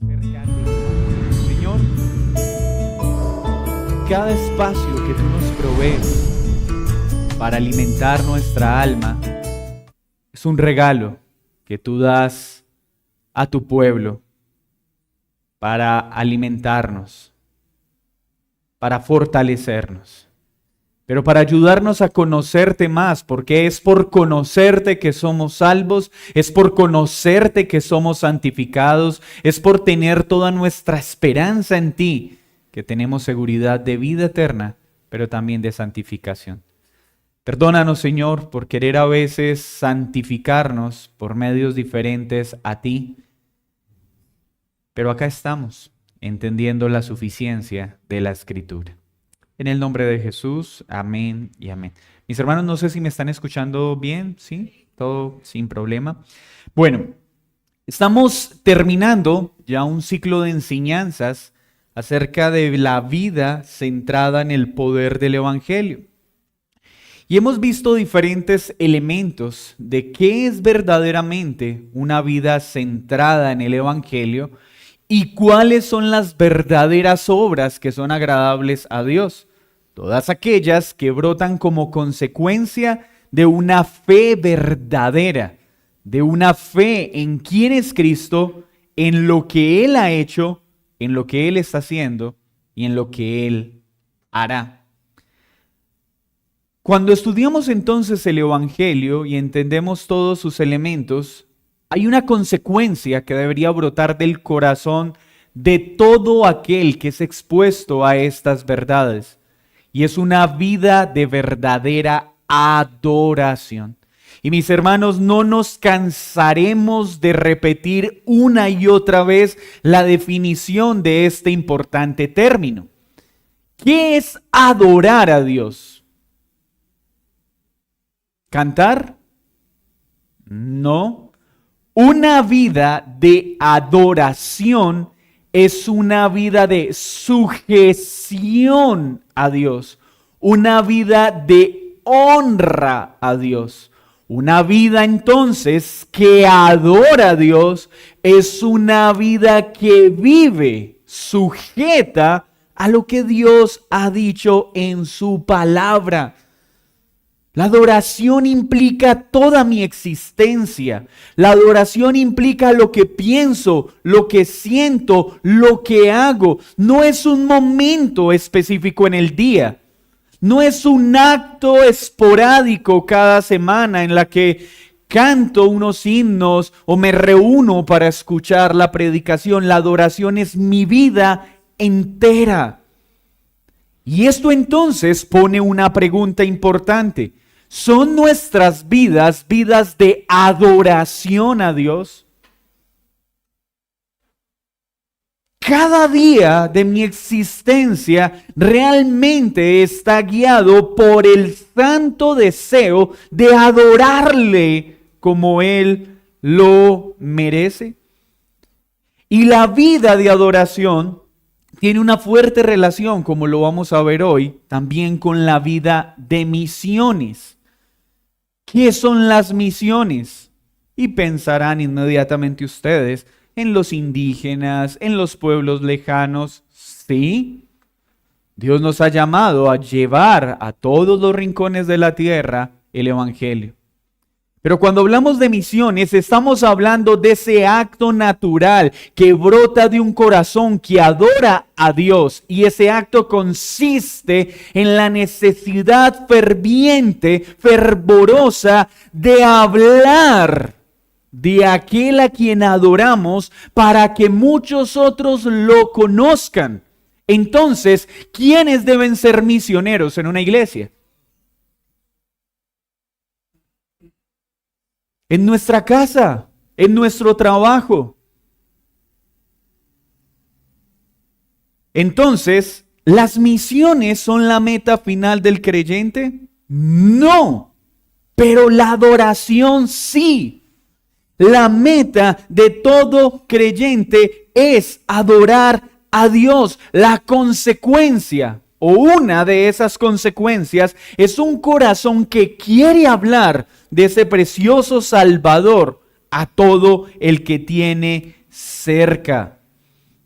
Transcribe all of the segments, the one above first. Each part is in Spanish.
Acércate, Señor, cada espacio que tú nos provees para alimentar nuestra alma es un regalo que tú das a tu pueblo para alimentarnos, para fortalecernos, pero para ayudarnos a conocerte más, porque es por conocerte que somos salvos, es por conocerte que somos santificados, es por tener toda nuestra esperanza en ti que tenemos seguridad de vida eterna, pero también de santificación. Perdónanos, Señor, por querer a veces santificarnos por medios diferentes a ti, pero acá estamos, entendiendo la suficiencia de la Escritura. En el nombre de Jesús, amén y amén. Mis hermanos, no sé si me están escuchando bien, ¿sí? Todo sin problema. Bueno, estamos terminando ya un ciclo de enseñanzas acerca de la vida centrada en el poder del Evangelio. Y hemos visto diferentes elementos de qué es verdaderamente una vida centrada en el Evangelio y cuáles son las verdaderas obras que son agradables a Dios. Todas aquellas que brotan como consecuencia de una fe verdadera, de una fe en quién es Cristo, en lo que Él ha hecho, en lo que Él está haciendo y en lo que Él hará. Cuando estudiamos entonces el Evangelio y entendemos todos sus elementos, hay una consecuencia que debería brotar del corazón de todo aquel que es expuesto a estas verdades. Y es una vida de verdadera adoración. Y mis hermanos, no nos cansaremos de repetir una y otra vez la definición de este importante término. ¿Qué es adorar a Dios? ¿Cantar? No. Una vida de adoración es una vida de sujeción a Dios, una vida de honra a Dios. Una vida entonces que adora a Dios es una vida que vive sujeta a lo que Dios ha dicho en su palabra. La adoración implica toda mi existencia. La adoración implica lo que pienso, lo que siento, lo que hago. No es un momento específico en el día. No es un acto esporádico cada semana en la que canto unos himnos o me reúno para escuchar la predicación. La adoración es mi vida entera. Y esto entonces pone una pregunta importante. ¿Son nuestras vidas vidas de adoración a Dios? Cada día de mi existencia realmente está guiado por el santo deseo de adorarle como Él lo merece. Y la vida de adoración tiene una fuerte relación, como lo vamos a ver hoy, también con la vida de misiones. ¿Qué son las misiones? Y pensarán inmediatamente ustedes en los indígenas, en los pueblos lejanos. Sí, Dios nos ha llamado a llevar a todos los rincones de la tierra el Evangelio. Pero cuando hablamos de misiones, estamos hablando de ese acto natural que brota de un corazón que adora a Dios. Y ese acto consiste en la necesidad ferviente, fervorosa de hablar de aquel a quien adoramos para que muchos otros lo conozcan. Entonces, ¿quiénes deben ser misioneros en una iglesia? En nuestra casa, en nuestro trabajo. Entonces, ¿las misiones son la meta final del creyente? No, pero la adoración sí. La meta de todo creyente es adorar a Dios. La consecuencia o una de esas consecuencias es un corazón que quiere hablar de ese precioso Salvador a todo el que tiene cerca.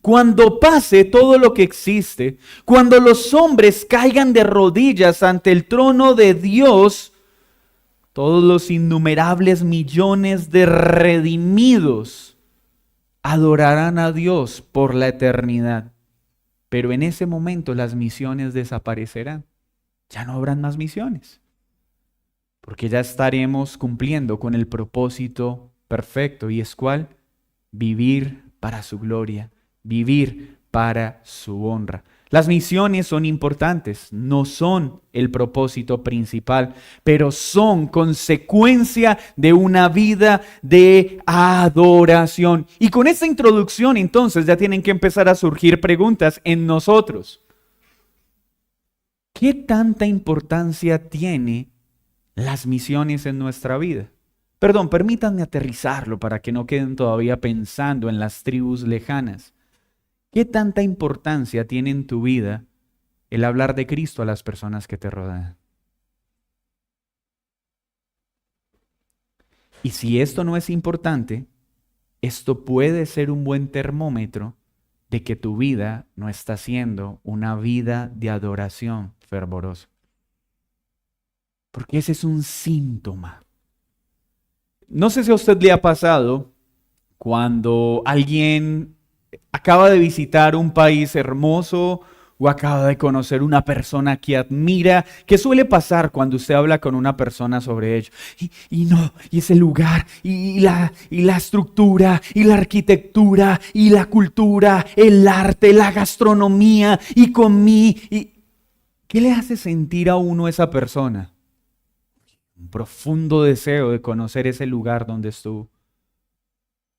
cuando pase todo lo que existe, cuando los hombres caigan de rodillas ante el trono de Dios, todos los innumerables millones de redimidos adorarán a Dios por la eternidad. Pero en ese momento las misiones desaparecerán. Ya no habrán más misiones. Porque ya estaremos cumpliendo con el propósito perfecto. ¿Y es cuál? Vivir para su gloria. Vivir para su honra. Las misiones son importantes, no son el propósito principal, pero son consecuencia de una vida de adoración. Y con esta introducción, entonces, ya tienen que empezar a surgir preguntas en nosotros. ¿Qué tanta importancia tiene las misiones en nuestra vida? Perdón, permítanme aterrizarlo para que no queden todavía pensando en las tribus lejanas. ¿Qué tanta importancia tiene en tu vida el hablar de Cristo a las personas que te rodean? Y si esto no es importante, esto puede ser un buen termómetro de que tu vida no está siendo una vida de adoración fervorosa. Porque ese es un síntoma. No sé si a usted le ha pasado cuando alguien acaba de visitar un país hermoso o acaba de conocer una persona que admira. ¿Qué suele pasar cuando usted habla con una persona sobre ello? Y ese lugar, y la estructura, y la arquitectura, y la cultura, el arte, la gastronomía, y ¿qué le hace sentir a uno esa persona? Un profundo deseo de conocer ese lugar donde estuvo.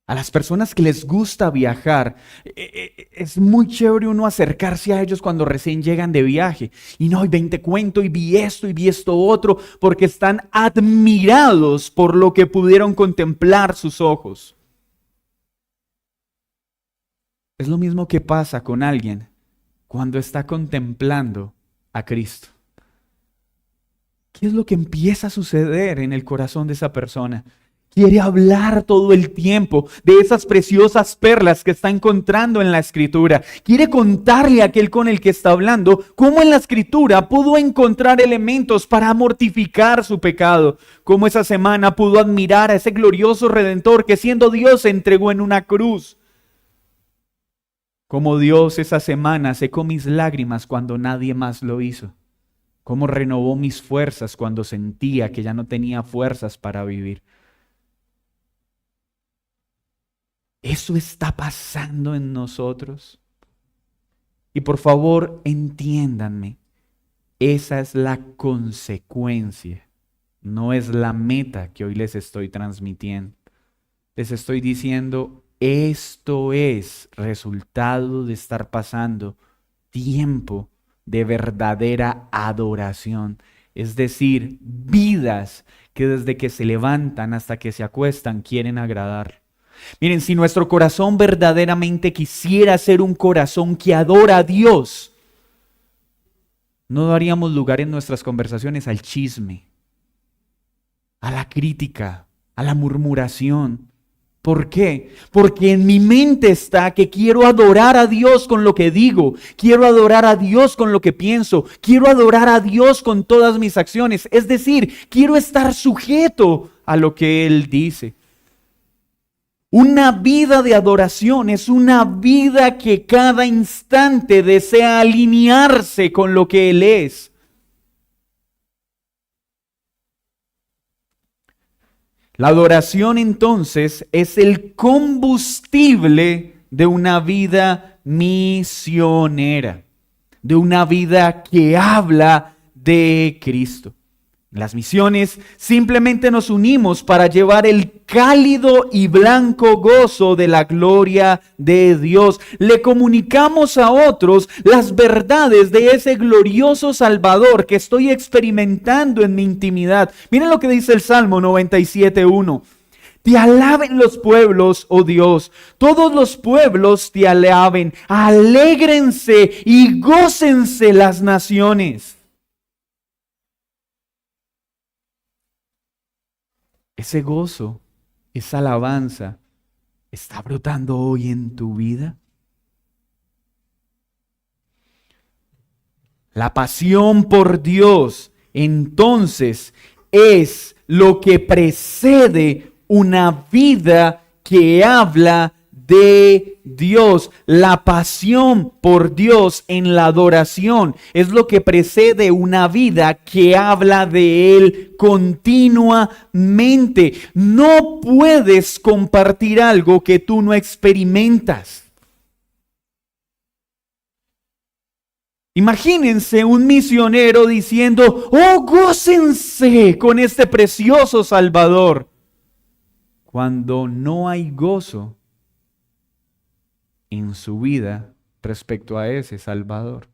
A las personas que les gusta viajar, es muy chévere uno acercarse a ellos cuando recién llegan de viaje. Y ven, te cuento, y vi esto otro, porque están admirados por lo que pudieron contemplar sus ojos. Es lo mismo que pasa con alguien cuando está contemplando a Cristo. ¿Qué es lo que empieza a suceder en el corazón de esa persona? Quiere hablar todo el tiempo de esas preciosas perlas que está encontrando en la Escritura. Quiere contarle a aquel con el que está hablando cómo en la Escritura pudo encontrar elementos para mortificar su pecado. Cómo esa semana pudo admirar a ese glorioso Redentor que siendo Dios se entregó en una cruz. Cómo Dios esa semana secó mis lágrimas cuando nadie más lo hizo. Cómo renovó mis fuerzas cuando sentía que ya no tenía fuerzas para vivir. ¿Eso está pasando en nosotros? Y por favor, entiéndanme, esa es la consecuencia, no es la meta que hoy les estoy transmitiendo. Les estoy diciendo, esto es resultado de estar pasando tiempo de verdadera adoración. Es decir, vidas que desde que se levantan hasta que se acuestan quieren agradar. Miren, si nuestro corazón verdaderamente quisiera ser un corazón que adora a Dios, no daríamos lugar en nuestras conversaciones al chisme, a la crítica, a la murmuración. ¿Por qué? Porque en mi mente está que quiero adorar a Dios con lo que digo, quiero adorar a Dios con lo que pienso, quiero adorar a Dios con todas mis acciones. Es decir, quiero estar sujeto a lo que Él dice. Una vida de adoración es una vida que cada instante desea alinearse con lo que Él es. La adoración entonces es el combustible de una vida misionera, de una vida que habla de Cristo. Las misiones simplemente nos unimos para llevar el cálido y blanco gozo de la gloria de Dios. Le comunicamos a otros las verdades de ese glorioso Salvador que estoy experimentando en mi intimidad. Miren lo que dice el Salmo 97:1. Te alaben los pueblos, oh Dios, todos los pueblos te alaben, alégrense y gócense las naciones. Ese gozo, esa alabanza, ¿está brotando hoy en tu vida? La pasión por Dios, entonces, es lo que precede una vida que habla de Dios. La pasión por Dios en la adoración es lo que precede una vida que habla de Él continuamente. No puedes compartir algo que tú no experimentas. Imagínense un misionero diciendo, oh, gócense con este precioso Salvador, cuando no hay gozo en su vida respecto a ese Salvador.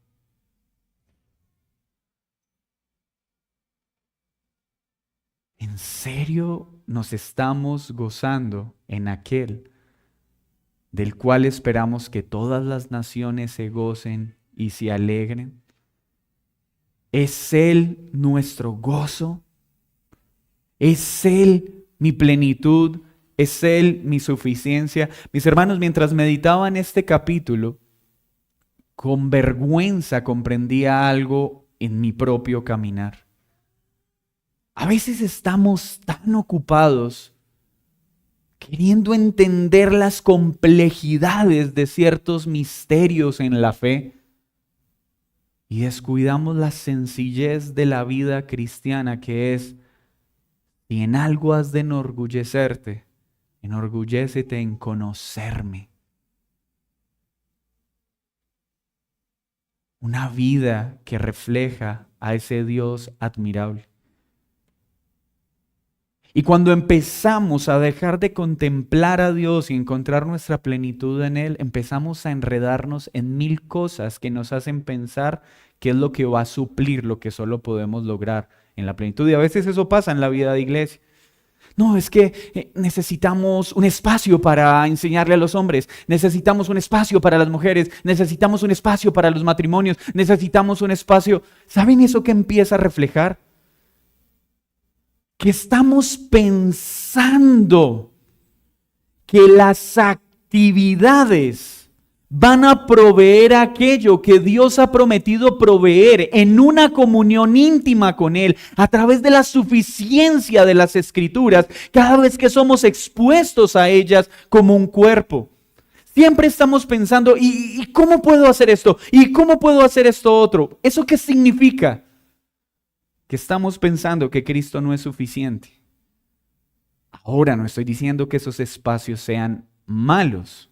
¿En serio nos estamos gozando en aquel del cual esperamos que todas las naciones se gocen y se alegren? ¿Es Él nuestro gozo? ¿Es Él mi plenitud? ¿Es Él mi suficiencia? Mis hermanos, mientras meditaba en este capítulo, con vergüenza comprendía algo en mi propio caminar. A veces estamos tan ocupados queriendo entender las complejidades de ciertos misterios en la fe y descuidamos la sencillez de la vida cristiana, que es, si en algo has de enorgullecerte, enorgullécete en conocerme. Una vida que refleja a ese Dios admirable. Y cuando empezamos a dejar de contemplar a Dios y encontrar nuestra plenitud en Él, empezamos a enredarnos en mil cosas que nos hacen pensar qué es lo que va a suplir lo que solo podemos lograr en la plenitud. Y a veces eso pasa en la vida de iglesia. No, es que necesitamos un espacio para enseñarle a los hombres, necesitamos un espacio para las mujeres, necesitamos un espacio para los matrimonios, necesitamos un espacio. ¿Saben eso que empieza a reflejar? Que estamos pensando que las actividades van a proveer aquello que Dios ha prometido proveer en una comunión íntima con Él a través de la suficiencia de las Escrituras, cada vez que somos expuestos a ellas como un cuerpo. Siempre estamos pensando, ¿y cómo puedo hacer esto? ¿Y cómo puedo hacer esto otro? ¿Eso qué significa? Que estamos pensando que Cristo no es suficiente. Ahora no estoy diciendo que esos espacios sean malos,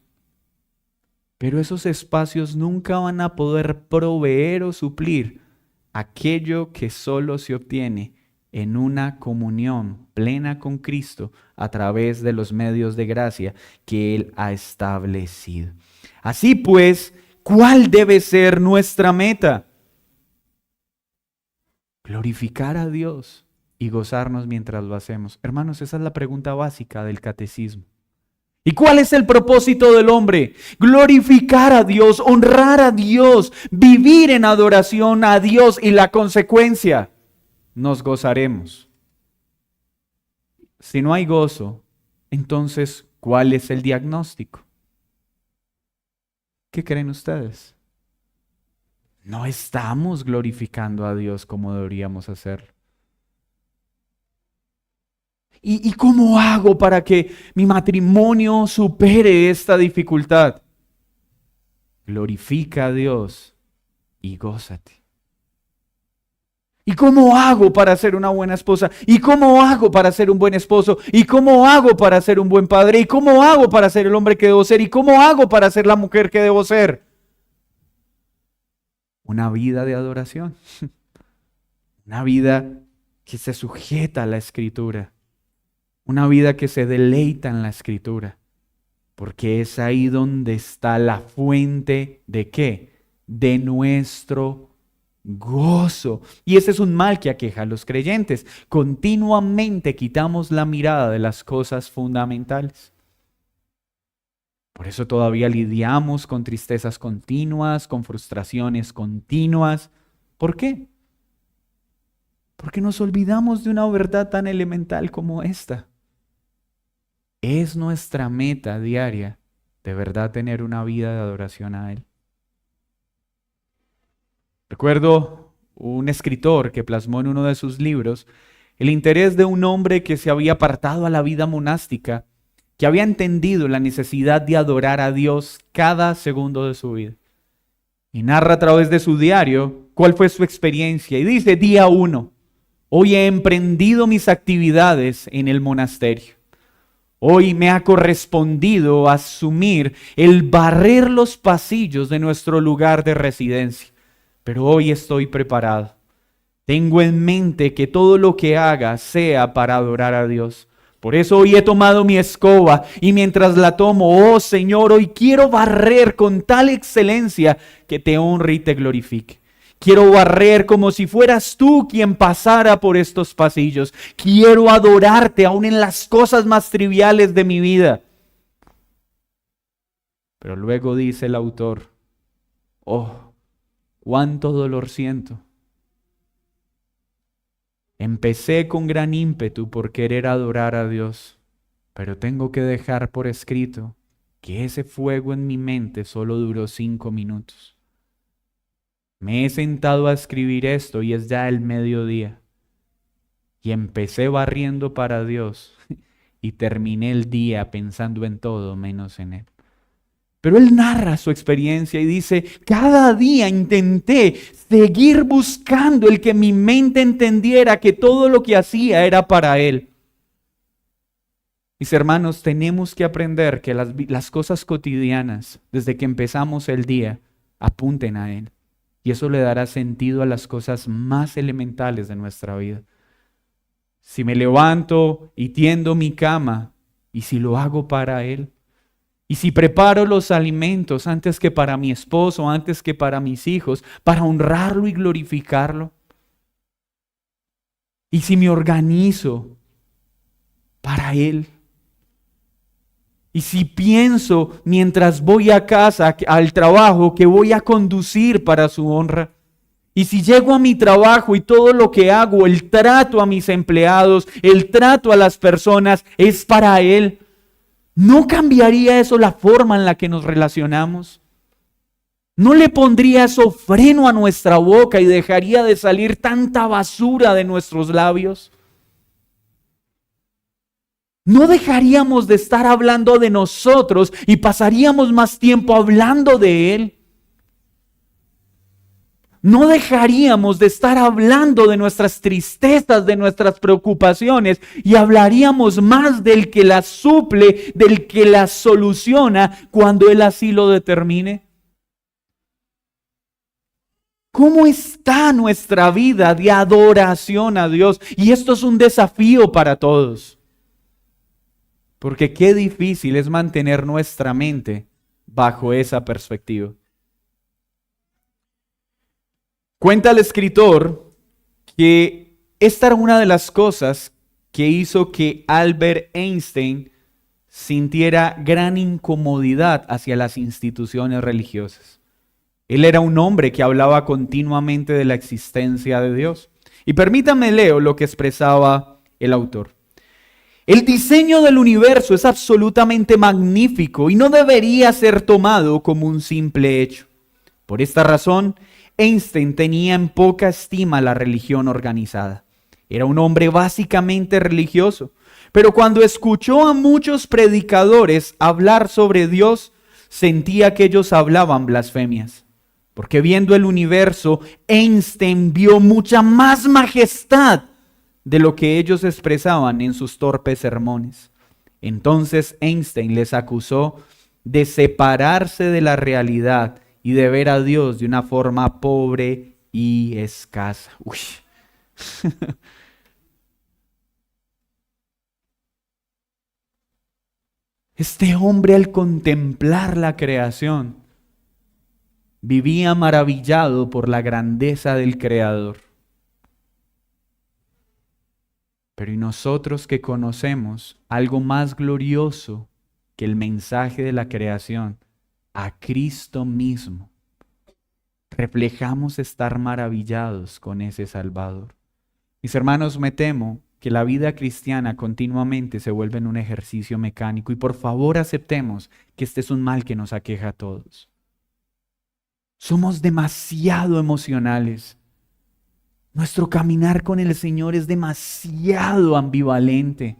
pero esos espacios nunca van a poder proveer o suplir aquello que solo se obtiene en una comunión plena con Cristo a través de los medios de gracia que Él ha establecido. Así pues, ¿cuál debe ser nuestra meta? Glorificar a Dios y gozarnos mientras lo hacemos. Hermanos, esa es la pregunta básica del catecismo. ¿Y cuál es el propósito del hombre? Glorificar a Dios, honrar a Dios, vivir en adoración a Dios, y la consecuencia, nos gozaremos. Si no hay gozo, entonces, ¿cuál es el diagnóstico? ¿Qué creen ustedes? No estamos glorificando a Dios como deberíamos hacerlo. ¿Y cómo hago para que mi matrimonio supere esta dificultad? Glorifica a Dios y gózate. ¿Y cómo hago para ser una buena esposa? ¿Y cómo hago para ser un buen esposo? ¿Y cómo hago para ser un buen padre? ¿Y cómo hago para ser el hombre que debo ser? ¿Y cómo hago para ser la mujer que debo ser? Una vida de adoración. Una vida que se sujeta a la Escritura. Una vida que se deleita en la Escritura. Porque es ahí donde está la fuente ¿de qué? De nuestro gozo. Y ese es un mal que aqueja a los creyentes. Continuamente quitamos la mirada de las cosas fundamentales. Por eso todavía lidiamos con tristezas continuas, con frustraciones continuas. ¿Por qué? Porque nos olvidamos de una verdad tan elemental como esta. Es nuestra meta diaria de verdad tener una vida de adoración a Él. Recuerdo un escritor que plasmó en uno de sus libros el interés de un hombre que se había apartado a la vida monástica, que había entendido la necesidad de adorar a Dios cada segundo de su vida. Y narra a través de su diario cuál fue su experiencia. Y dice, día 1, hoy he emprendido mis actividades en el monasterio. Hoy me ha correspondido asumir el barrer los pasillos de nuestro lugar de residencia. Pero hoy estoy preparado. Tengo en mente que todo lo que haga sea para adorar a Dios. Por eso hoy he tomado mi escoba y mientras la tomo, oh Señor, hoy quiero barrer con tal excelencia que te honre y te glorifique. Quiero barrer como si fueras tú quien pasara por estos pasillos. Quiero adorarte aún en las cosas más triviales de mi vida. Pero luego dice el autor, oh, cuánto dolor siento. Empecé con gran ímpetu por querer adorar a Dios, pero tengo que dejar por escrito que ese fuego en mi mente solo duró 5 minutos. Me he sentado a escribir esto y es ya el mediodía. Y empecé barriendo para Dios y terminé el día pensando en todo menos en Él. Pero él narra su experiencia y dice, cada día intenté seguir buscando el que mi mente entendiera que todo lo que hacía era para Él. Mis hermanos, tenemos que aprender que las cosas cotidianas, desde que empezamos el día, apunten a Él. Y eso le dará sentido a las cosas más elementales de nuestra vida. Si me levanto y tiendo mi cama, y si lo hago para Él, y si preparo los alimentos antes que para mi esposo, antes que para mis hijos, para honrarlo y glorificarlo, y si me organizo para Él, y si pienso mientras voy a casa, al trabajo, que voy a conducir para su honra, y si llego a mi trabajo y todo lo que hago, el trato a mis empleados, el trato a las personas, es para Él, ¿no cambiaría eso la forma en la que nos relacionamos? ¿No le pondría eso freno a nuestra boca y dejaría de salir tanta basura de nuestros labios? ¿No dejaríamos de estar hablando de nosotros y pasaríamos más tiempo hablando de Él? ¿No dejaríamos de estar hablando de nuestras tristezas, de nuestras preocupaciones y hablaríamos más del que las suple, del que las soluciona cuando Él así lo determine? ¿Cómo está nuestra vida de adoración a Dios? Y esto es un desafío para todos. Porque qué difícil es mantener nuestra mente bajo esa perspectiva. Cuenta el escritor que esta era una de las cosas que hizo que Albert Einstein sintiera gran incomodidad hacia las instituciones religiosas. Él era un hombre que hablaba continuamente de la existencia de Dios. Y permítame leo lo que expresaba el autor. El diseño del universo es absolutamente magnífico y no debería ser tomado como un simple hecho. Por esta razón, Einstein tenía en poca estima la religión organizada. Era un hombre básicamente religioso, pero cuando escuchó a muchos predicadores hablar sobre Dios, sentía que ellos hablaban blasfemias. Porque viendo el universo, Einstein vio mucha más majestad de lo que ellos expresaban en sus torpes sermones. Entonces Einstein les acusó de separarse de la realidad y de ver a Dios de una forma pobre y escasa. Uy. Este hombre, al contemplar la creación, vivía maravillado por la grandeza del Creador. Pero ¿y nosotros que conocemos algo más glorioso que el mensaje de la creación, a Cristo mismo, reflejamos estar maravillados con ese Salvador? Mis hermanos, me temo que la vida cristiana continuamente se vuelve en un ejercicio mecánico y por favor aceptemos que este es un mal que nos aqueja a todos. Somos demasiado emocionales. Nuestro caminar con el Señor es demasiado ambivalente.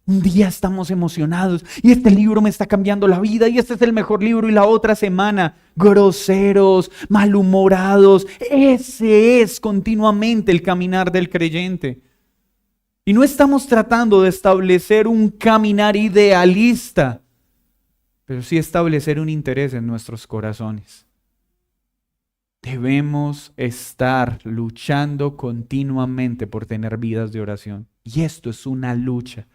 Un día estamos emocionados y este libro me está cambiando la vida y este es el mejor libro, y la otra semana groseros, malhumorados. Ese es continuamente el caminar del creyente. Y no estamos tratando de establecer un caminar idealista, pero sí establecer un interés en nuestros corazones. Debemos estar luchando continuamente por tener vidas de oración. Y esto es una lucha,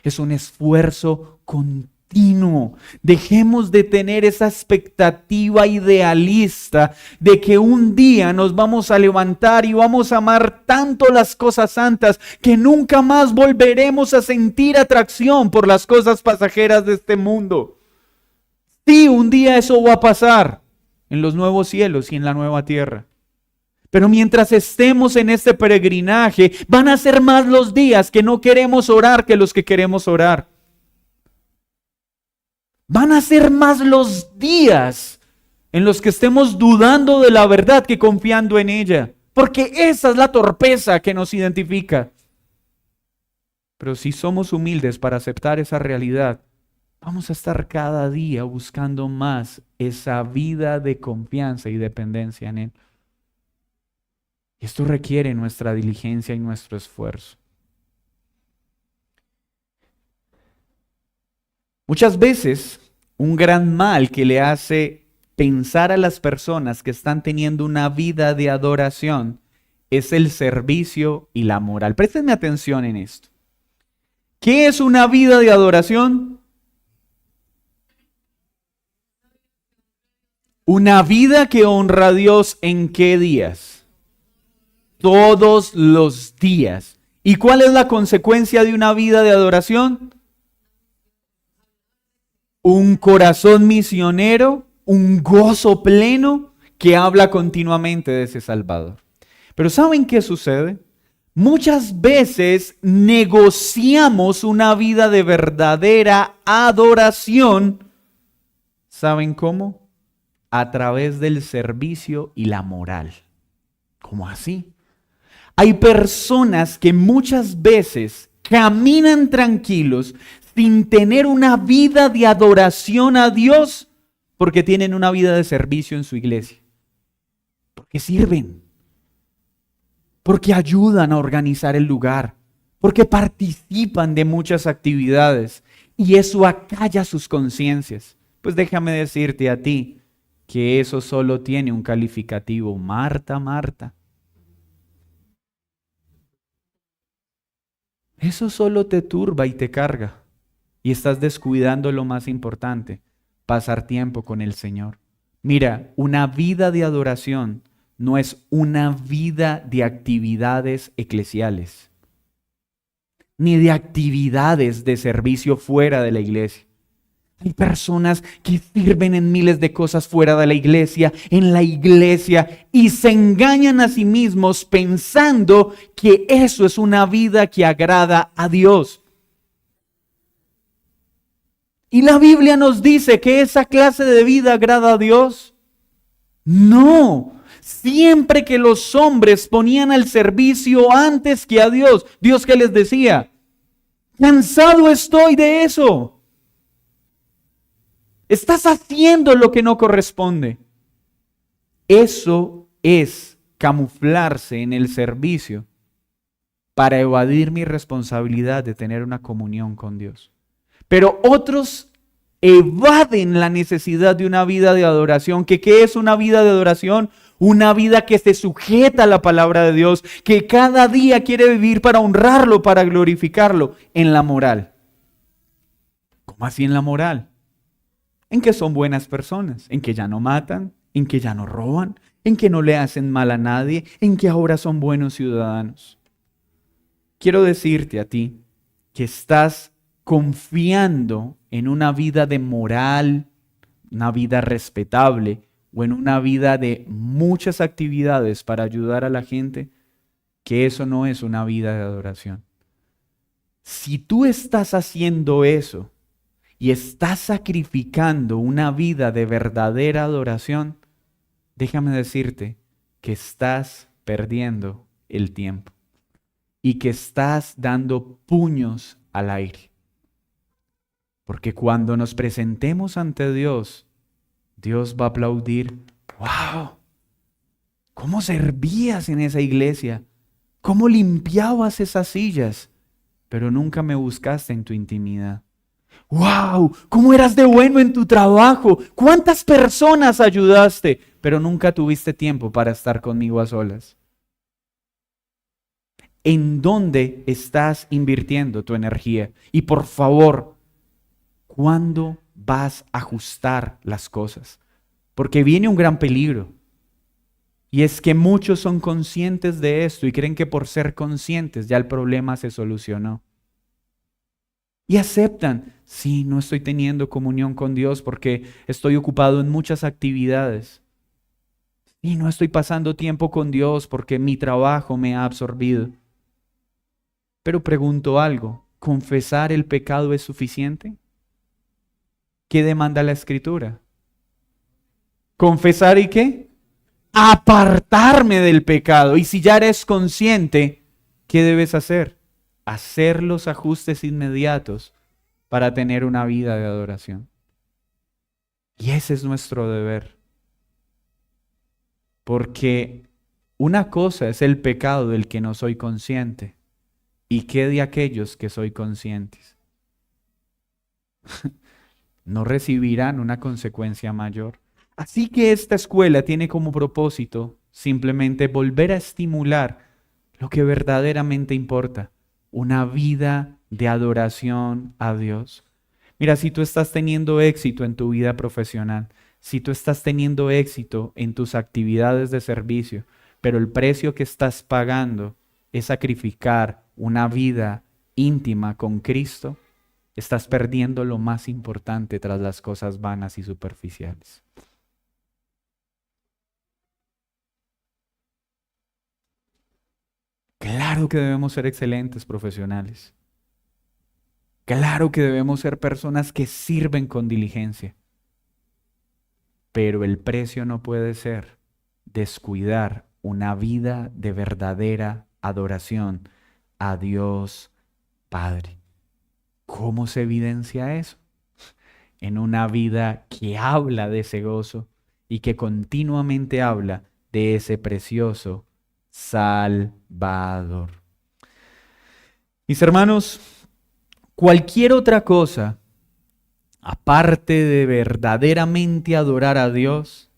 es un esfuerzo continuo. Dejemos de tener esa expectativa idealista de que un día nos vamos a levantar y vamos a amar tanto las cosas santas que nunca más volveremos a sentir atracción por las cosas pasajeras de este mundo. Sí, un día eso va a pasar en los nuevos cielos y en la nueva tierra. Pero mientras estemos en este peregrinaje, van a ser más los días que no queremos orar que los que queremos orar. Van a ser más los días en los que estemos dudando de la verdad que confiando en ella. Porque esa es la torpeza que nos identifica. Pero si somos humildes para aceptar esa realidad, vamos a estar cada día buscando más esa vida de confianza y dependencia en Él. Y esto requiere nuestra diligencia y nuestro esfuerzo. Muchas veces, un gran mal que le hace pensar a las personas que están teniendo una vida de adoración es el servicio y la moral. Préstenme atención en esto. ¿Qué es una vida de adoración? Una vida que honra a Dios, ¿en qué días? Todos los días. ¿Y cuál es la consecuencia de una vida de adoración? Un corazón misionero, un gozo pleno que habla continuamente de ese Salvador. Pero ¿saben qué sucede? Muchas veces negociamos una vida de verdadera adoración. ¿Saben cómo? A través del servicio y la moral. ¿Cómo así? Hay personas que muchas veces caminan tranquilos sin tener una vida de adoración a Dios porque tienen una vida de servicio en su iglesia. Porque sirven. Porque ayudan a organizar el lugar. Porque participan de muchas actividades. Y eso acalla sus conciencias. Pues déjame decirte a ti que eso solo tiene un calificativo: Marta, Marta. Eso solo te turba y te carga. Y estás descuidando lo más importante: pasar tiempo con el Señor. Mira, una vida de adoración no es una vida de actividades eclesiales, ni de actividades de servicio fuera de la iglesia. Hay personas que sirven en miles de cosas fuera de la iglesia, en la iglesia, y se engañan a sí mismos pensando que eso es una vida que agrada a Dios. Y la Biblia nos dice que esa clase de vida agrada a Dios. No, siempre que los hombres ponían al servicio antes que a Dios, ¿Dios qué les decía? Cansado estoy de eso. Estás haciendo lo que no corresponde. Eso es camuflarse en el servicio para evadir mi responsabilidad de tener una comunión con Dios. Pero otros evaden la necesidad de una vida de adoración. ¿Qué es una vida de adoración? Una vida que se sujeta a la palabra de Dios, que cada día quiere vivir para honrarlo, para glorificarlo en la moral. ¿Cómo así en la moral? En que son buenas personas, en que ya no matan, en que ya no roban, en que no le hacen mal a nadie, en que ahora son buenos ciudadanos. Quiero decirte a ti que estás confiando en una vida de moral, una vida respetable o en una vida de muchas actividades para ayudar a la gente, que eso no es una vida de adoración. Si tú estás haciendo eso y estás sacrificando una vida de verdadera adoración, déjame decirte que estás perdiendo el tiempo y que estás dando puños al aire. Porque cuando nos presentemos ante Dios, Dios va a aplaudir. ¡Wow! ¿Cómo servías en esa iglesia? ¿Cómo limpiabas esas sillas? Pero nunca me buscaste en tu intimidad. ¡Wow! ¿Cómo eras de bueno en tu trabajo? ¿Cuántas personas ayudaste? Pero nunca tuviste tiempo para estar conmigo a solas. ¿En dónde estás invirtiendo tu energía? Y por favor, ¿cuándo vas a ajustar las cosas? Porque viene un gran peligro. Y es que muchos son conscientes de esto y creen que por ser conscientes ya el problema se solucionó. Y aceptan, sí, no estoy teniendo comunión con Dios porque estoy ocupado en muchas actividades. Y no estoy pasando tiempo con Dios porque mi trabajo me ha absorbido. Pero pregunto algo, ¿confesar el pecado es suficiente? ¿Qué demanda la Escritura? ¿Confesar y qué? Apartarme del pecado. Y si ya eres consciente, ¿qué debes hacer? Hacer los ajustes inmediatos para tener una vida de adoración. Y ese es nuestro deber. Porque una cosa es el pecado del que no soy consciente. ¿Y qué de aquellos que soy conscientes? No recibirán una consecuencia mayor. Así que esta escuela tiene como propósito simplemente volver a estimular lo que verdaderamente importa, una vida de adoración a Dios. Mira, si tú estás teniendo éxito en tu vida profesional, si tú estás teniendo éxito en tus actividades de servicio, pero el precio que estás pagando es sacrificar una vida íntima con Cristo, estás perdiendo lo más importante tras las cosas vanas y superficiales. Claro que debemos ser excelentes profesionales. Claro que debemos ser personas que sirven con diligencia. Pero el precio no puede ser descuidar una vida de verdadera adoración a Dios Padre. ¿Cómo se evidencia eso? En una vida que habla de ese gozo y que continuamente habla de ese precioso Salvador. Mis hermanos, cualquier otra cosa, aparte de verdaderamente adorar a Dios,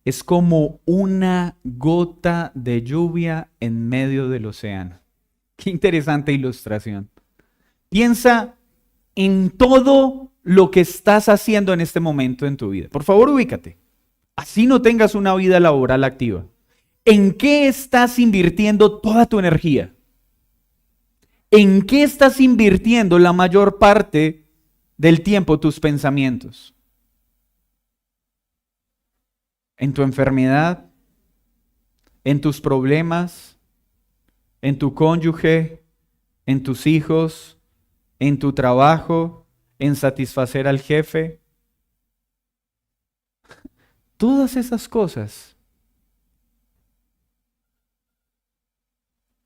es como una gota de lluvia en medio del océano. Qué interesante ilustración. Piensa en todo lo que estás haciendo en este momento en tu vida. Por favor, ubícate. Así no tengas una vida laboral activa. ¿En qué estás invirtiendo toda tu energía? ¿En qué estás invirtiendo la mayor parte del tiempo tus pensamientos? ¿En tu enfermedad? ¿En tus problemas? ¿En tu cónyuge? ¿En tus hijos? ¿En tu trabajo? ¿En satisfacer al jefe? Todas esas cosas.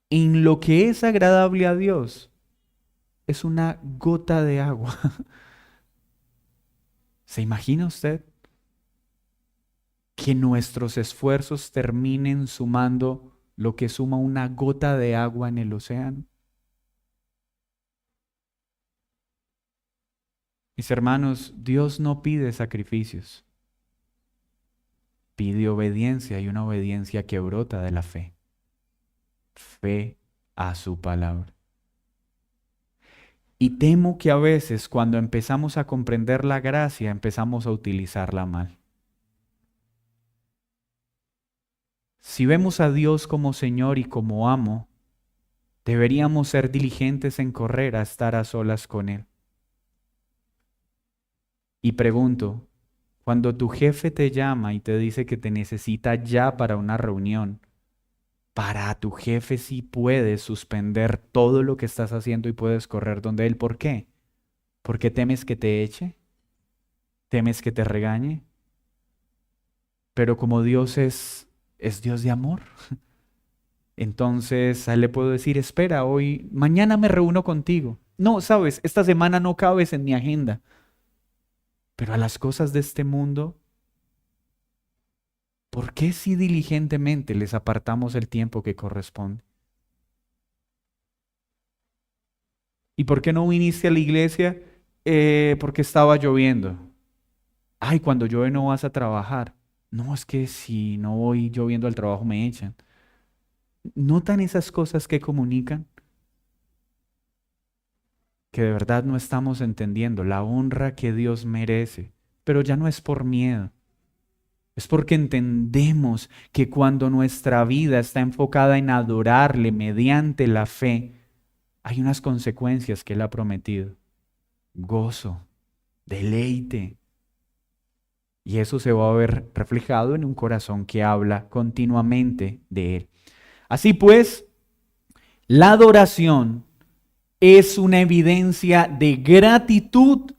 En lo que es agradable a Dios es una gota de agua. ¿Se imagina usted que nuestros esfuerzos terminen sumando lo que suma una gota de agua en el océano? Mis hermanos, Dios no pide sacrificios, pide obediencia y una obediencia que brota de la fe. Fe a su palabra. Y temo que a veces cuando empezamos a comprender la gracia, empezamos a utilizarla mal. Si vemos a Dios como Señor y como amo, deberíamos ser diligentes en correr a estar a solas con Él. Y pregunto, cuando tu jefe te llama y te dice que te necesita ya para una reunión, para tu jefe sí puedes suspender todo lo que estás haciendo y puedes correr donde él. ¿Por qué? ¿Porque temes que te eche? ¿Temes que te regañe? Pero como Dios es Dios de amor, Entonces a él le puedo decir, espera, hoy, mañana me reúno contigo. No, sabes, esta semana no cabes en mi agenda. Pero a las cosas de este mundo, ¿por qué si diligentemente les apartamos el tiempo que corresponde? ¿Y por qué no viniste a la iglesia? Porque estaba lloviendo. Ay, cuando llueve no vas a trabajar. No, es que si no voy lloviendo al trabajo me echan. ¿Notan esas cosas que comunican? Que de verdad no estamos entendiendo la honra que Dios merece. Pero ya no es por miedo. Es porque entendemos que cuando nuestra vida está enfocada en adorarle mediante la fe, hay unas consecuencias que Él ha prometido. Gozo, deleite. Y eso se va a ver reflejado en un corazón que habla continuamente de Él. Así pues, la adoración es una evidencia de gratitud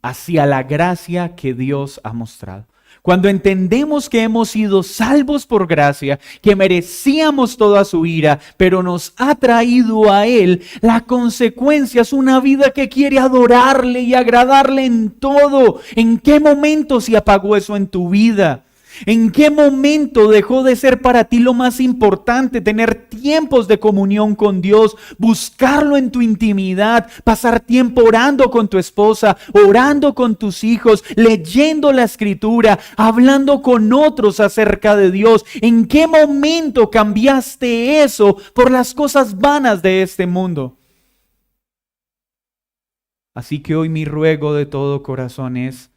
hacia la gracia que Dios ha mostrado. Cuando entendemos que hemos sido salvos por gracia, que merecíamos toda su ira, pero nos ha traído a Él, la consecuencia es una vida que quiere adorarle y agradarle en todo. ¿En qué momento se apagó eso en tu vida? ¿En qué momento dejó de ser para ti lo más importante tener tiempos de comunión con Dios, buscarlo en tu intimidad, pasar tiempo orando con tu esposa, orando con tus hijos, leyendo la escritura, hablando con otros acerca de Dios? ¿En qué momento cambiaste eso por las cosas vanas de este mundo? Así que hoy mi ruego de todo corazón es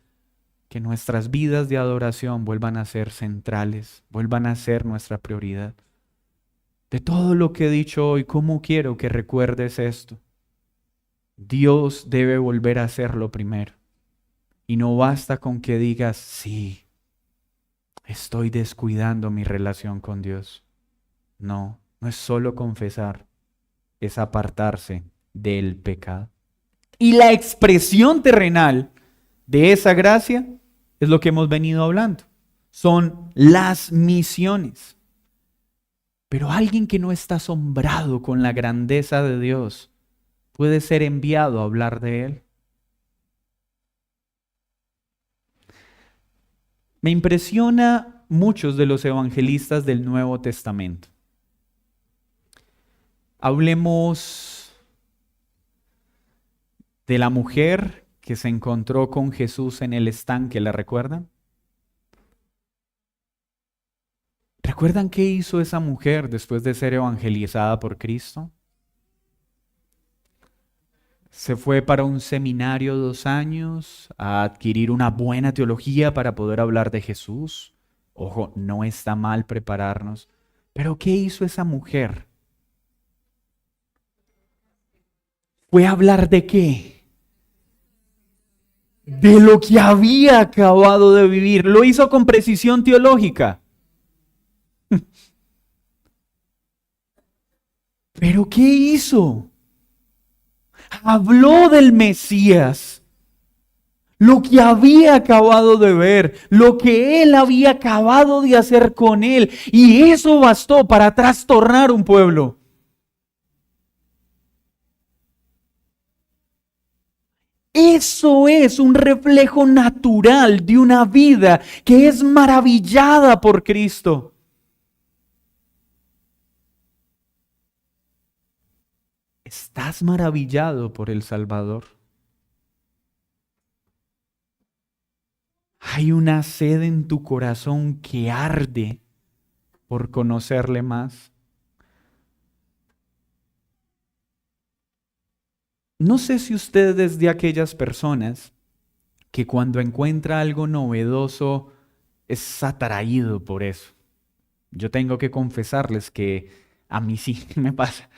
que nuestras vidas de adoración vuelvan a ser centrales, vuelvan a ser nuestra prioridad. De todo lo que he dicho hoy, ¿cómo quiero que recuerdes esto? Dios debe volver a ser lo primero. Y no basta con que digas, sí, estoy descuidando mi relación con Dios. No, no es solo confesar, es apartarse del pecado. Y la expresión terrenal de esa gracia es lo que hemos venido hablando. Son las misiones. Pero alguien que no está asombrado con la grandeza de Dios puede ser enviado a hablar de Él. Me impresiona muchos de los evangelistas del Nuevo Testamento. Hablemos de la mujer que se encontró con Jesús en el estanque, ¿la recuerdan? ¿Recuerdan qué hizo esa mujer después de ser evangelizada por Cristo? Se fue para un seminario 2 años a adquirir una buena teología para poder hablar de Jesús. Ojo, no está mal prepararnos. Pero ¿qué hizo esa mujer? ¿Fue a hablar de qué? De lo que había acabado de vivir. Lo hizo con precisión teológica. ¿Pero qué hizo? Habló del Mesías, lo que había acabado de ver, lo que él había acabado de hacer con él, y eso bastó para trastornar un pueblo. Eso es un reflejo natural de una vida que es maravillada por Cristo. ¿Estás maravillado por el Salvador? Hay una sed en tu corazón que arde por conocerle más. No sé si usted es de aquellas personas que cuando encuentra algo novedoso es atraído por eso. Yo tengo que confesarles que a mí sí me pasa.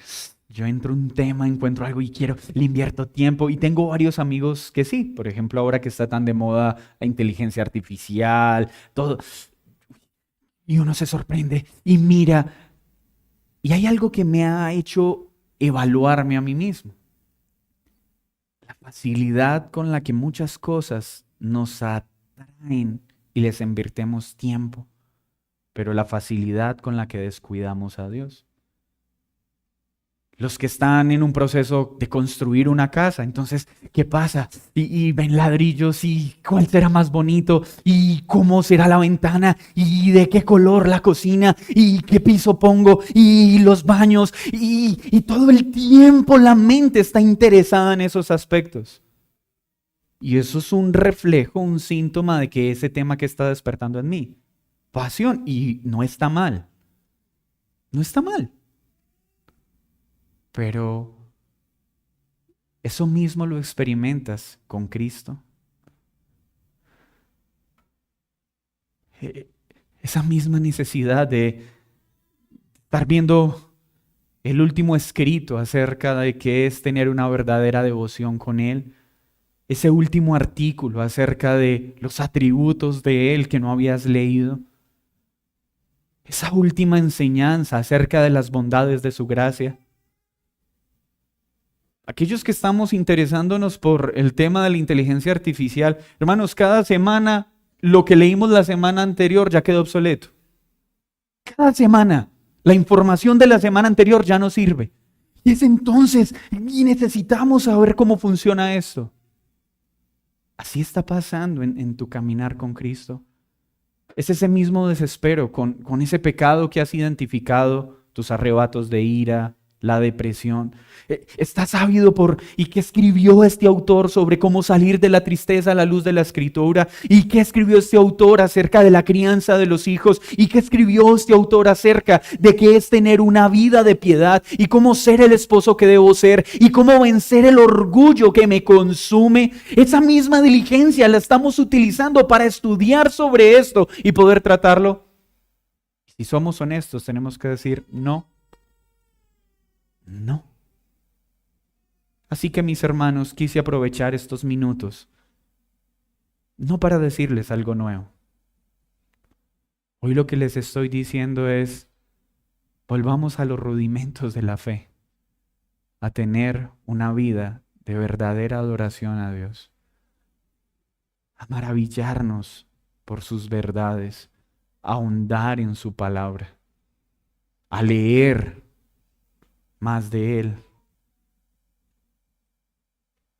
Yo entro en un tema, encuentro algo y le invierto tiempo. Y tengo varios amigos que sí. Por ejemplo, ahora que está tan de moda la inteligencia artificial, todo. Y uno se sorprende y mira. Y hay algo que me ha hecho evaluarme a mí mismo. La facilidad con la que muchas cosas nos atraen y les invertimos tiempo, pero la facilidad con la que descuidamos a Dios. los que están en un proceso de construir una casa. Entonces, ¿qué pasa? Y ven ladrillos y cuál será más bonito y cómo será la ventana y de qué color la cocina y qué piso pongo y los baños y todo el tiempo la mente está interesada en esos aspectos. Y eso es un reflejo, un síntoma de que ese tema que está despertando en mí, pasión, y no está mal. No está mal. Pero eso mismo lo experimentas con Cristo. Esa misma necesidad de estar viendo el último escrito acerca de qué es tener una verdadera devoción con Él. Ese último artículo acerca de los atributos de Él que no habías leído. Esa última enseñanza acerca de las bondades de su gracia. Aquellos que estamos interesándonos por el tema de la inteligencia artificial, hermanos, cada semana lo que leímos la semana anterior ya quedó obsoleto. Cada semana la información de la semana anterior ya no sirve. Y es entonces, y necesitamos saber cómo funciona esto. Así está pasando en tu caminar con Cristo. Es ese mismo desespero con ese pecado que has identificado, tus arrebatos de ira, la depresión. Está sabido y qué escribió este autor sobre cómo salir de la tristeza a la luz de la Escritura, y qué escribió este autor acerca de la crianza de los hijos, y qué escribió este autor acerca de qué es tener una vida de piedad, y cómo ser el esposo que debo ser, y cómo vencer el orgullo que me consume. Esa misma diligencia la estamos utilizando para estudiar sobre esto y poder tratarlo. Si somos honestos, tenemos que decir no. No. Así que, mis hermanos, quise aprovechar estos minutos, no para decirles algo nuevo. Hoy lo que les estoy diciendo es, volvamos a los rudimentos de la fe, a tener una vida de verdadera adoración a Dios, a maravillarnos por sus verdades, a ahondar en su palabra, a leer más de Él.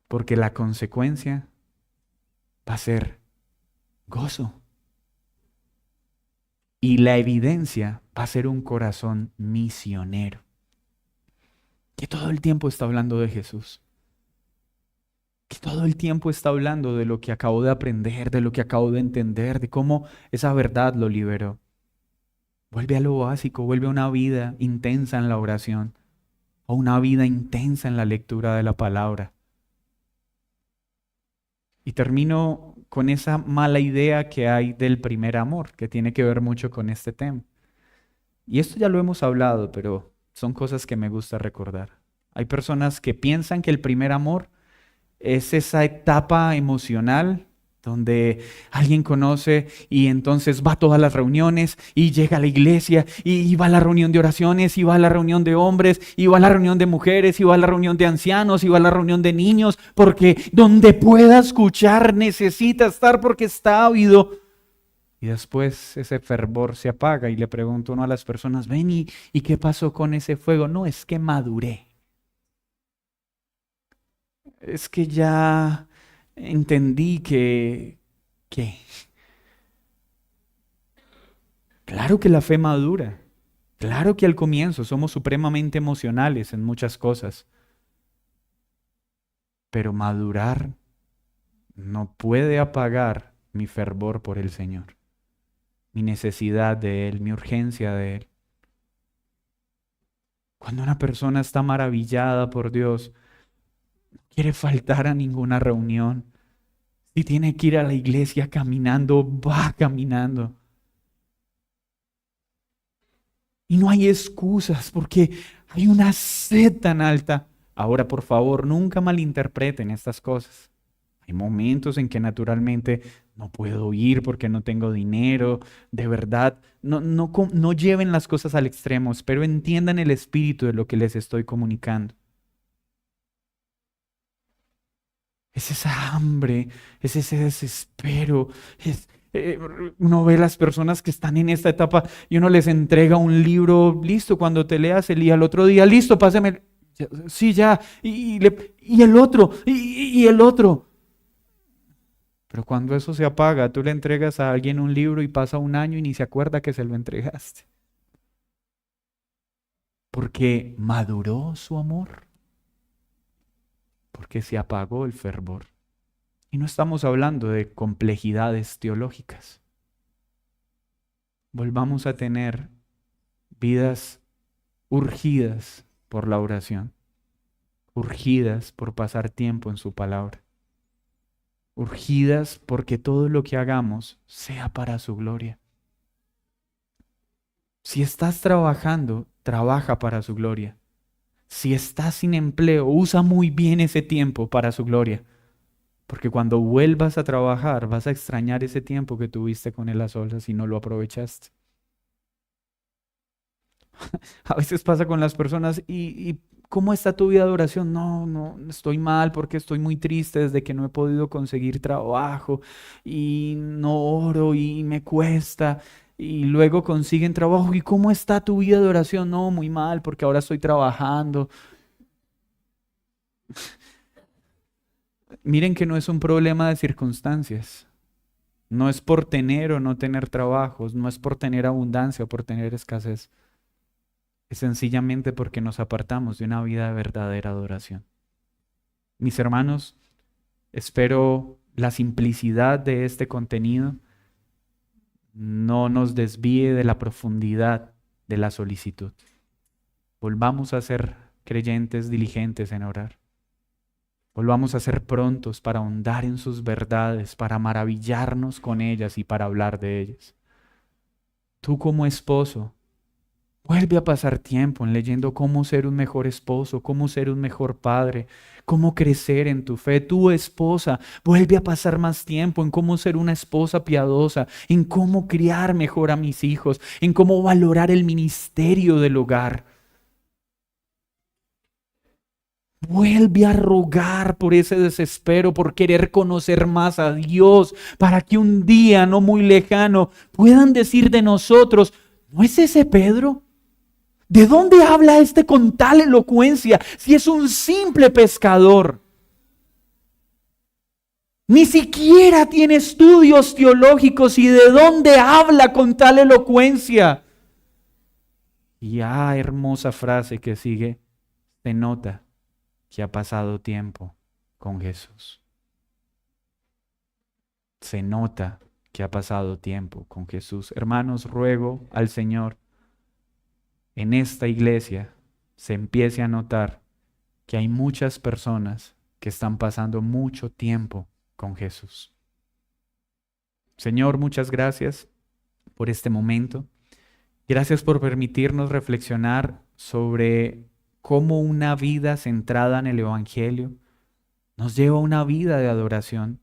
Porque la consecuencia va a ser gozo. Y la evidencia va a ser un corazón misionero, que todo el tiempo está hablando de Jesús. Que todo el tiempo está hablando de lo que acabo de aprender, de lo que acabo de entender, de cómo esa verdad lo liberó. Vuelve a lo básico, vuelve a una vida intensa en la oración, o una vida intensa en la lectura de la palabra. Y termino con esa mala idea que hay del primer amor, que tiene que ver mucho con este tema. Y esto ya lo hemos hablado, pero son cosas que me gusta recordar. Hay personas que piensan que el primer amor es esa etapa emocional donde alguien conoce y entonces va a todas las reuniones y llega a la iglesia y va a la reunión de oraciones y va a la reunión de hombres y va a la reunión de mujeres y va a la reunión de ancianos y va a la reunión de niños, porque donde pueda escuchar necesita estar porque está ávido. Y después ese fervor se apaga y le pregunto uno a las personas, ven, ¿y qué pasó con ese fuego? No, es que maduré. Es que ya entendí que claro que la fe madura, claro que al comienzo somos supremamente emocionales en muchas cosas, pero madurar no puede apagar mi fervor por el Señor, mi necesidad de Él, mi urgencia de Él. Cuando una persona está maravillada por Dios, no quiere faltar a ninguna reunión. Si tiene que ir a la iglesia caminando, va caminando. Y no hay excusas porque hay una sed tan alta. Ahora, por favor, nunca malinterpreten estas cosas. Hay momentos en que naturalmente no puedo ir porque no tengo dinero. De verdad, no lleven las cosas al extremo, pero entiendan el espíritu de lo que les estoy comunicando. Es esa hambre, es ese desespero. Uno ve las personas que están en esta etapa y uno les entrega un libro, listo, cuando te leas el día, al otro día, listo, pásame. Sí, ya. Y el otro, y el otro. Pero cuando eso se apaga, tú le entregas a alguien un libro y pasa un año y ni se acuerda que se lo entregaste. Porque maduró su amor, porque se apagó el fervor. Y no estamos hablando de complejidades teológicas. Volvamos a tener vidas urgidas por la oración, urgidas por pasar tiempo en su palabra, urgidas porque todo lo que hagamos sea para su gloria. Si estás trabajando, trabaja para su gloria. Si estás sin empleo, usa muy bien ese tiempo para su gloria. Porque cuando vuelvas a trabajar, vas a extrañar ese tiempo que tuviste con él a solas y no lo aprovechaste. A veces pasa con las personas y ¿cómo está tu vida de oración? No, estoy mal porque estoy muy triste desde que no he podido conseguir trabajo y no oro y me cuesta. Y luego consiguen trabajo. ¿Y cómo está tu vida de oración? No, muy mal porque ahora estoy trabajando. Miren que no es un problema de circunstancias. No es por tener o no tener trabajos, no es por tener abundancia o por tener escasez. Es sencillamente porque nos apartamos de una vida de verdadera adoración. Mis hermanos, espero la simplicidad de este contenido no nos desvíe de la profundidad de la solicitud. Volvamos a ser creyentes diligentes en orar. Volvamos a ser prontos para ahondar en sus verdades, para maravillarnos con ellas y para hablar de ellas. Tú como esposo, vuelve a pasar tiempo en leyendo cómo ser un mejor esposo, cómo ser un mejor padre, cómo crecer en tu fe. Tu esposa, vuelve a pasar más tiempo en cómo ser una esposa piadosa, en cómo criar mejor a mis hijos, en cómo valorar el ministerio del hogar. Vuelve a rogar por ese desespero, por querer conocer más a Dios, para que un día no muy lejano puedan decir de nosotros, ¿no es ese Pedro? ¿De dónde habla este con tal elocuencia si es un simple pescador? Ni siquiera tiene estudios teológicos y de dónde habla con tal elocuencia. Y hermosa frase que sigue, se nota que ha pasado tiempo con Jesús. Se nota que ha pasado tiempo con Jesús. Hermanos, ruego al Señor en esta iglesia se empiece a notar que hay muchas personas que están pasando mucho tiempo con Jesús. Señor, muchas gracias por este momento. Gracias por permitirnos reflexionar sobre cómo una vida centrada en el Evangelio nos lleva a una vida de adoración.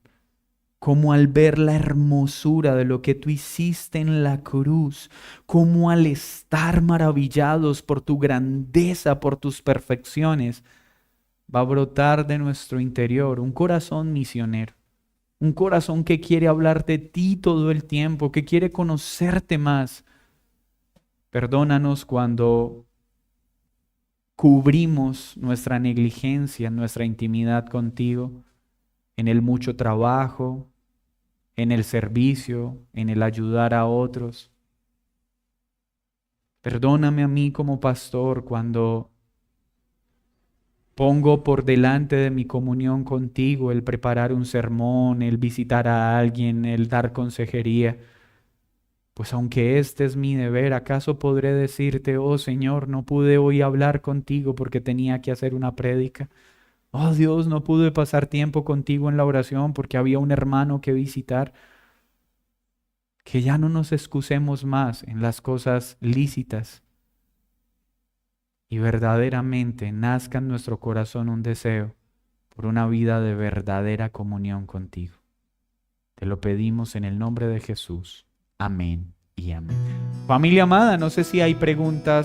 Como al ver la hermosura de lo que tú hiciste en la cruz, como al estar maravillados por tu grandeza, por tus perfecciones, va a brotar de nuestro interior un corazón misionero, un corazón que quiere hablar de ti todo el tiempo, que quiere conocerte más. Perdónanos cuando cubrimos nuestra negligencia, nuestra intimidad contigo, en el mucho trabajo, en el servicio, en el ayudar a otros. Perdóname a mí como pastor cuando pongo por delante de mi comunión contigo el preparar un sermón, el visitar a alguien, el dar consejería. Pues aunque este es mi deber, ¿acaso podré decirte, oh Señor, no pude hoy hablar contigo porque tenía que hacer una prédica? Oh Dios, no pude pasar tiempo contigo en la oración porque había un hermano que visitar. Que ya no nos excusemos más en las cosas lícitas y verdaderamente nazca en nuestro corazón un deseo por una vida de verdadera comunión contigo. Te lo pedimos en el nombre de Jesús. Amén y amén. Familia amada, no sé si hay preguntas